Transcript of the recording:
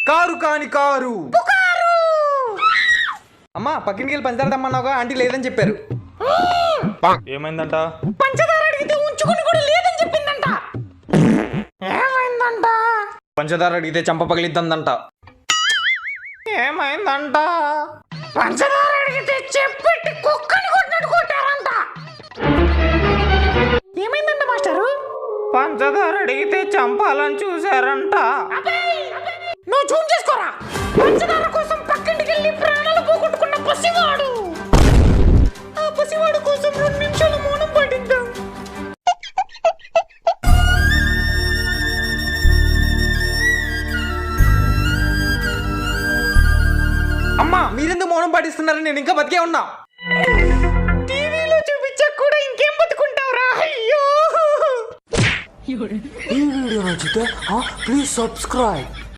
Car కాని car. అమ్మా పక్కింటికి వెళ్ళి పంచదార తెమ్మన్నావుగా, ఆంటీ లేదని చెప్పారు. ఏమైందంట? పంచదార అడిగితే ఉంచుకుని కూడా లేదని చెప్పిందంట. ఏమైందంట? పంచదార అడిగితే చంప పగిలిద్దందంట. ఏమైందంట? పంచదార అడిగితే చెప్పెట్టి కుక్కని కొట్టినట్టు కొట్టారంట. ఏమైందంట మాస్టరు? పంచదార అడిగితే చంపాలని చూసారంట. నువ్వు జూమ్ చేసుకోరా. పంచదార కోసం పక్కింటికి వెళ్ళి ప్రాణాలు పోగొట్టుకున్న పసివాడు. ఆ పసివాడు కోసం 2 నిమిషాలు మౌనం పాటిద్దాం. అమ్మా మీరెందుకు మౌనం పాటిస్తున్నారని నేను ఇంకా బతికే ఉన్నా. టీవీలో చూపించాక కూడా ఇంకేం బతుకుంటావురా. అయ్యో. ఈ వీడియో నచ్చితే ప్లీజ్ సబ్స్క్రైబ్.